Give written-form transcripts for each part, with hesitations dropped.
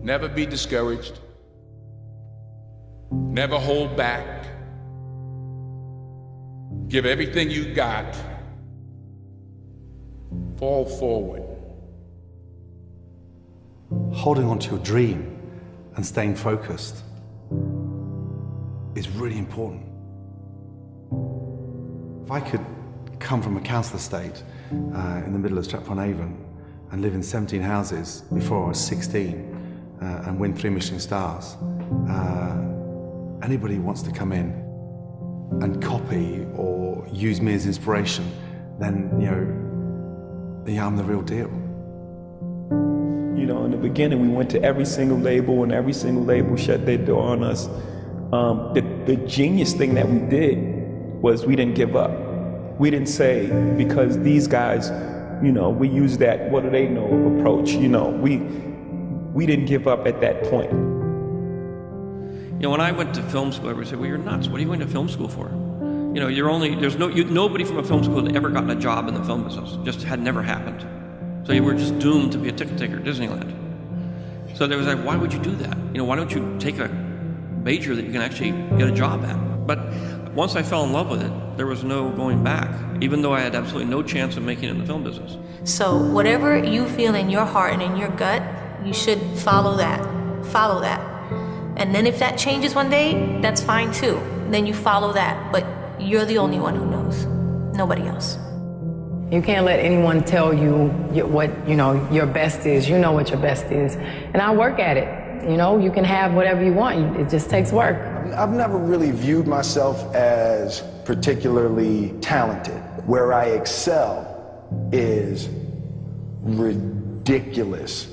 Never be discouraged. Never hold back. Give everything you got. Fall forward. Holding on to your dream and staying focused is really important. If I could come from a council estate in the middle of Stratford-on-Avon and live in 17 houses before I was 16 and win 3 Michelin stars, anybody who wants to come in and copy or use me as inspiration, then, yeah, I'm the real deal. You know, in the beginning, we went to every single label, and every single label shut their door on us. The genius thing that we did was we didn't give up. We didn't say, because these guys, we use that what do they know approach. We didn't give up at that point. When I went to film school, everybody said, well, you're nuts. What are you going to film school for? Nobody from a film school had ever gotten a job in the film business. Just had never happened. So you were just doomed to be a ticket taker at Disneyland. So they was like, why would you do that? Why don't you take a major that you can actually get a job at? But once I fell in love with it, there was no going back, even though I had absolutely no chance of making it in the film business. So whatever you feel in your heart and in your gut, you should follow that. Follow that. And then if that changes one day, that's fine too. Then you follow that, but you're the only one who knows. Nobody else. You can't let anyone tell you what your best is. You know what your best is. And I work at it. You can have whatever you want. It just takes work. I've never really viewed myself as particularly talented. Where I excel is ridiculous,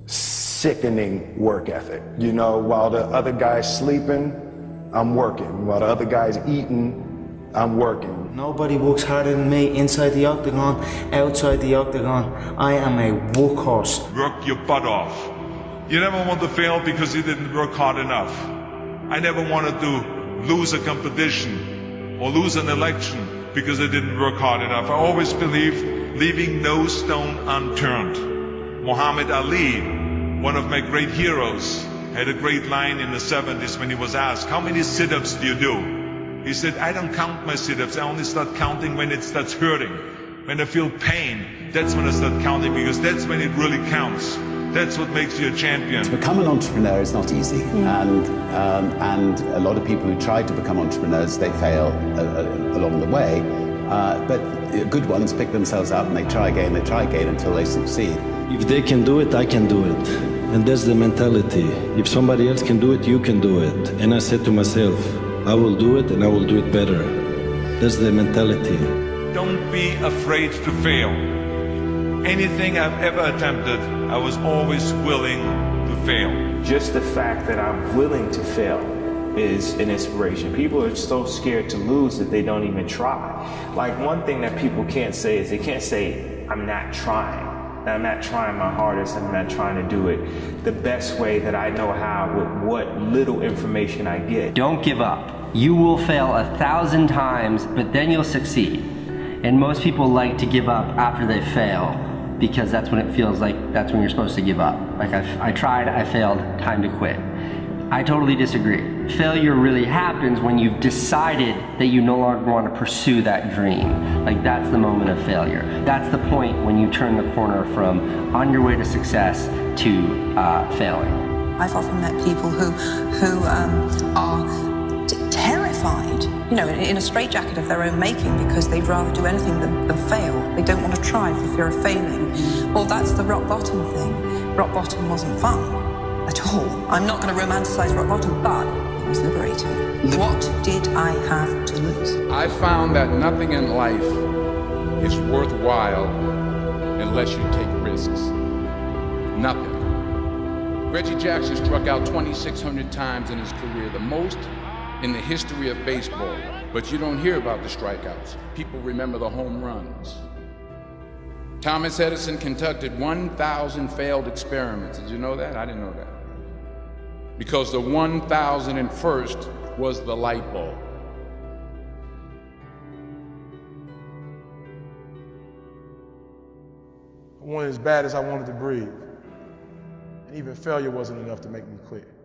sickening work ethic. While the other guy's sleeping, I'm working. While the other guy's eating, I'm working. Nobody works harder than me inside the octagon, outside the octagon. I am a workhorse. Work your butt off. You never want to fail because you didn't work hard enough. I never wanted to lose a competition or lose an election because I didn't work hard enough. I always believed leaving no stone unturned. Muhammad Ali, one of my great heroes, had a great line in the 70s when he was asked, how many sit-ups do you do? He said, I don't count my sit-ups, I only start counting when it starts hurting. When I feel pain, that's when I start counting, because that's when it really counts. That's what makes you a champion. To become an entrepreneur is not easy, and a lot of people who try to become entrepreneurs, they fail along the way, but good ones pick themselves up and they try again until they succeed. If they can do it, I can do it. And that's the mentality. If somebody else can do it, you can do it. And I said to myself, I will do it and I will do it better. That's the mentality. Don't be afraid to fail. Anything I've ever attempted, I was always willing to fail. Just the fact that I'm willing to fail is an inspiration. People are so scared to lose that they don't even try. Like, one thing that people can't say is they can't say, I'm not trying. I'm not trying my hardest, I'm not trying to do it the best way that I know how with what little information I get. Don't give up. You will fail 1,000 times, but then you'll succeed. And most people like to give up after they fail, because that's when it feels like that's when you're supposed to give up. Like, I tried, I failed, time to quit. I totally disagree. Failure really happens when you've decided that you no longer want to pursue that dream. Like, that's the moment of failure. That's the point when you turn the corner from on your way to success to failing. I've often met people who are terrified, in a straitjacket of their own making, because they'd rather do anything than fail. They don't want to try for fear of failing. Well, that's the rock bottom thing. Rock bottom wasn't fun at all. I'm not going to romanticize rock bottom, but it was liberating. What did I have to lose? I found that nothing in life is worthwhile unless you take risks. Nothing. Reggie Jackson struck out 2,600 times in his career, the most in the history of baseball. But you don't hear about the strikeouts. People remember the home runs. Thomas Edison conducted 1,000 failed experiments. Did you know that? I didn't know that. Because the 1,001st was the light bulb. I wanted as bad as I wanted to breathe. And even failure wasn't enough to make me quit.